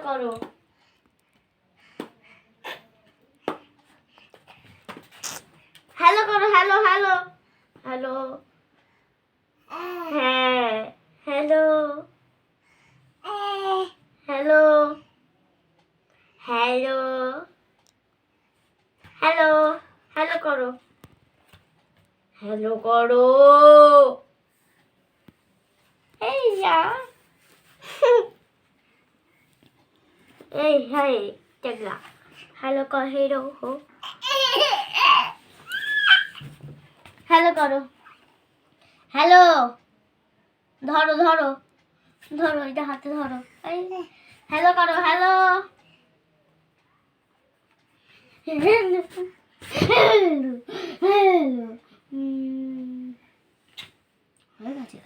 করো। হ্যালো করো, hello hello hello. হ্যাঁ hello hello hello hello hello করো, হ্যালো করো। এই যা এই হাই টেগলা হ্যালো কর হিরো হো, হ্যালো করো, হ্যালো ধরো ধরো ধরো, এটা হাতে ধরো। এই হ্যালো করো, হ্যালো হ্যালো হ্যালো হ্যালো। হয়ে গেছে,